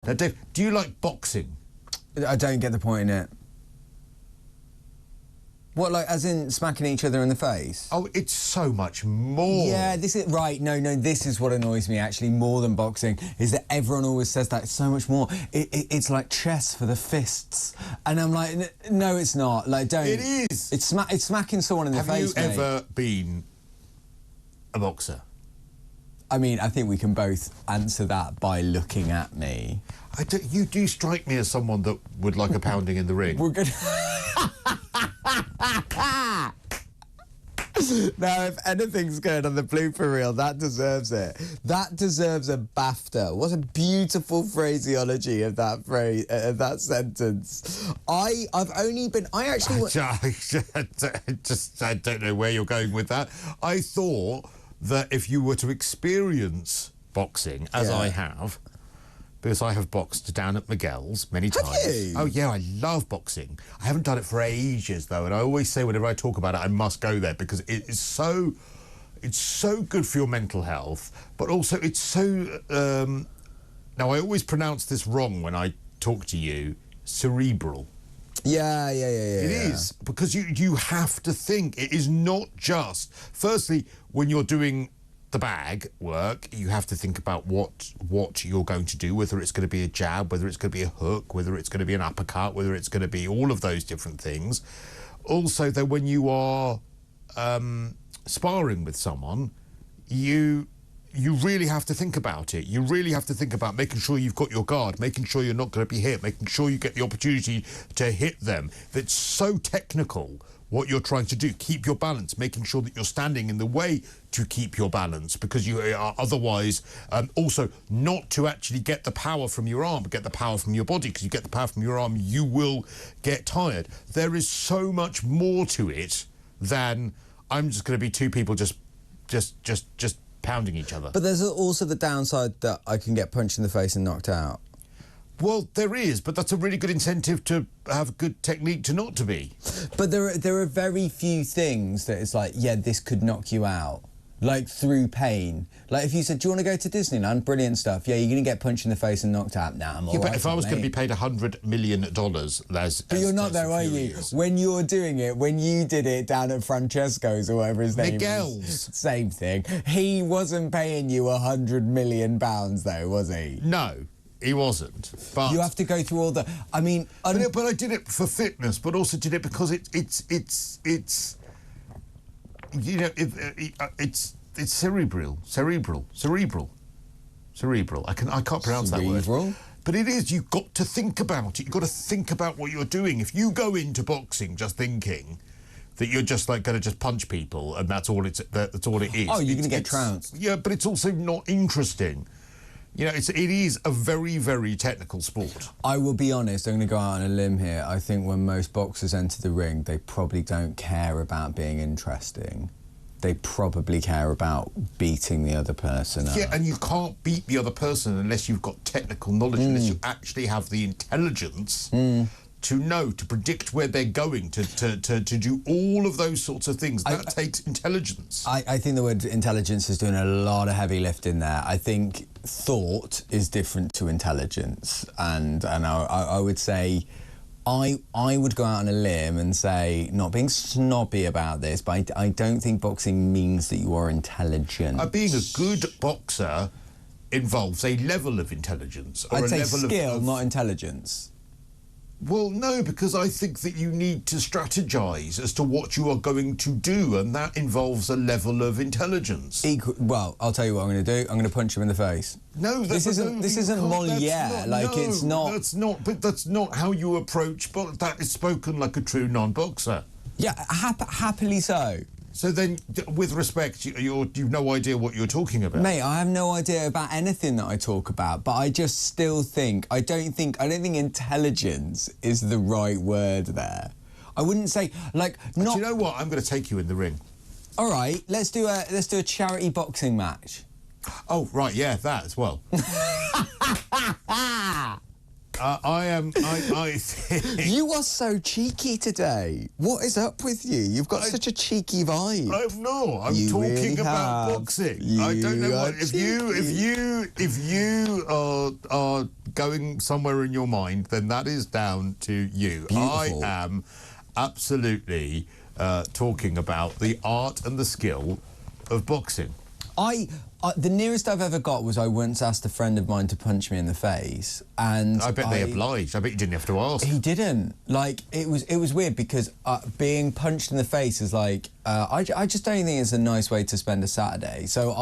Now, Dave, do you like boxing? I don't get the point in it. What, like, as in smacking each other in the face? Oh, it's so much more. Yeah, this is... Right, no, this is what annoys me, actually, more than boxing, is that everyone always says that. It's so much more. It's like chess for the fists. And I'm like, no, it's not. Like, don't... It is. It's smacking someone in the face, Have you ever been a boxer? I mean, I think we can both answer that by looking at me. You do strike me as someone that would like a pounding in the ring. We're good. Now, if anything's good on the blooper reel, that deserves it. That deserves a BAFTA. What a beautiful phraseology of that phrase, of that sentence. I don't know where you're going with that. I thought that if you were to experience boxing, as I have, because I have boxed down at Miguel's many times. Have you? Oh, yeah, I love boxing. I haven't done it for ages, though, and I always say whenever I talk about it, I must go there because it is so... It's so good for your mental health, but also it's so... now, I always pronounce this wrong when I talk to you. Cerebral. Yeah. It is, because you have to think. It is not just... Firstly, when you're doing the bag work, you have to think about what you're going to do, whether it's going to be a jab, whether it's going to be a hook, whether it's going to be an uppercut, whether it's going to be all of those different things. Also, though, when you are sparring with someone, you really have to think about it. You really have to think about making sure you've got your guard, making sure you're not going to be hit, making sure you get the opportunity to hit them. That's so technical, what you're trying to do. Keep your balance, making sure that you're standing in the way to keep your balance, because you are otherwise... also, not to actually get the power from your arm, but get the power from your body, because you get the power from your arm, you will get tired. There is so much more to it than I'm just going to be two people just pounding each other. But there's also the downside that I can get punched in the face and knocked out. Well, there is, but that's a really good incentive to have good technique to not to be. But there are very few things that it's like, yeah, this could knock you out. Like, through pain. Like, if you said, do you want to go to Disneyland? Brilliant stuff. Yeah, you're going to get punched in the face and knocked out. Nah, I'm all right. But if I was going to be paid $100 million, But you're not there, are you? When you're doing it, when you did it down at Francesco's or whatever his name is. Miguel's. Same thing. He wasn't paying you £100 million, though, was he? No. He wasn't, but... You have to go through all the... I mean... But I did it for fitness, but also did it because it's you know, it's cerebral. I can't pronounce that word. But it is. You've got to think about it. You've got to think about what you're doing. If you go into boxing just thinking that you're just like going to just punch people and that's all it is. Oh, you're going to get trounced. Yeah, but it's also not interesting. You know, it is a very, very technical sport. I will be honest, I'm going to go out on a limb here. I think when most boxers enter the ring, they probably don't care about being interesting. They probably care about beating the other person up. Yeah, and you can't beat the other person unless you've got technical knowledge, unless you actually have the intelligence to know, to predict where they're going, to do all of those sorts of things. That takes intelligence. I think the word intelligence is doing a lot of heavy lifting there. I think thought is different to intelligence, and I would say I would go out on a limb and say, not being snobby about this, but I don't think boxing means that you are intelligent. Being a good boxer involves a level of intelligence. Or I'd a say level skill, of not intelligence. Well, no, because I think that you need to strategise as to what you are going to do, and that involves a level of intelligence. Well, I'll tell you what I'm going to do. I'm going to punch him in the face. No, this isn't Moliere. It's not. That's not. But that's not how you approach. But that is spoken like a true non-boxer. Yeah, happily so. So then, with respect, you've no idea what you're talking about. Mate, I have no idea about anything that I talk about, but I just still think I don't think intelligence is the right word there. I wouldn't say like not. Do you know what? I'm going to take you in the ring. All right, let's do a charity boxing match. Oh right, yeah, that as well. I am. I think You are so cheeky today. What is up with you? You've got such a cheeky vibe. I'm You talking really about have. boxing. You I don't know are what if you are going somewhere in your mind, then that is down to you. Beautiful. I am absolutely talking about the art and the skill of boxing. The nearest I've ever got was I once asked a friend of mine to punch me in the face, and I bet they obliged. I bet you didn't have to ask. He didn't. Like, it was weird because being punched in the face is like I just don't think it's a nice way to spend a Saturday. So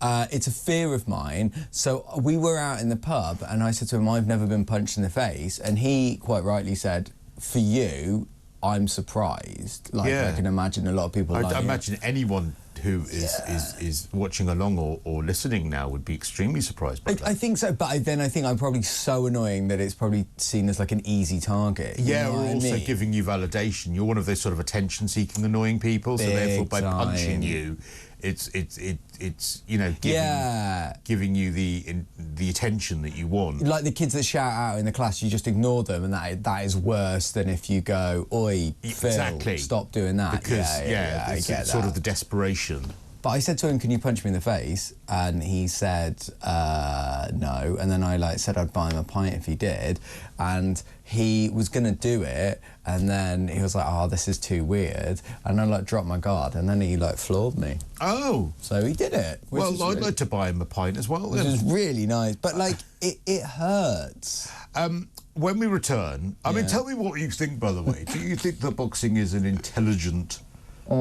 it's a fear of mine. So we were out in the pub, and I said to him, "I've never been punched in the face," and he quite rightly said, "For you, I'm surprised." Like, I can imagine a lot of people. I imagine anyone who is watching along or listening now would be extremely surprised by that. I think so, but then I think I'm probably so annoying that it's probably seen as like an easy target. Yeah, or also giving you validation. You're one of those sort of attention-seeking, annoying people, so therefore by punching you, it's you know giving you the attention that you want. Like the kids that shout out in the class, you just ignore them, and that is worse than if you go, "Oi, Phil, stop doing that." Because I get sort of the desperation. But I said to him, "Can you punch me in the face?" And he said, "No." And then I said I'd buy him a pint if he did, and he was gonna do it, and then he was like, "Oh, this is too weird," and I dropped my guard, and then he floored me. Oh, so he did it. Well, I'd like to buy him a pint as well. Which is really nice, but it hurts. When we return, I mean, tell me what you think. By the way, do you think that boxing is an intelligent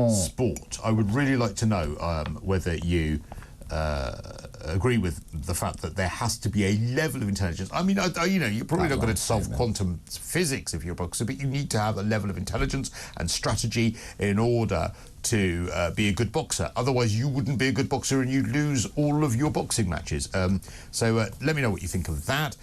sport? I would really like to know whether you agree with the fact that there has to be a level of intelligence. I mean, you know, you're probably not going to solve quantum physics if you're a boxer, but you need to have a level of intelligence and strategy in order to be a good boxer. Otherwise, you wouldn't be a good boxer and you'd lose all of your boxing matches. So let me know what you think of that.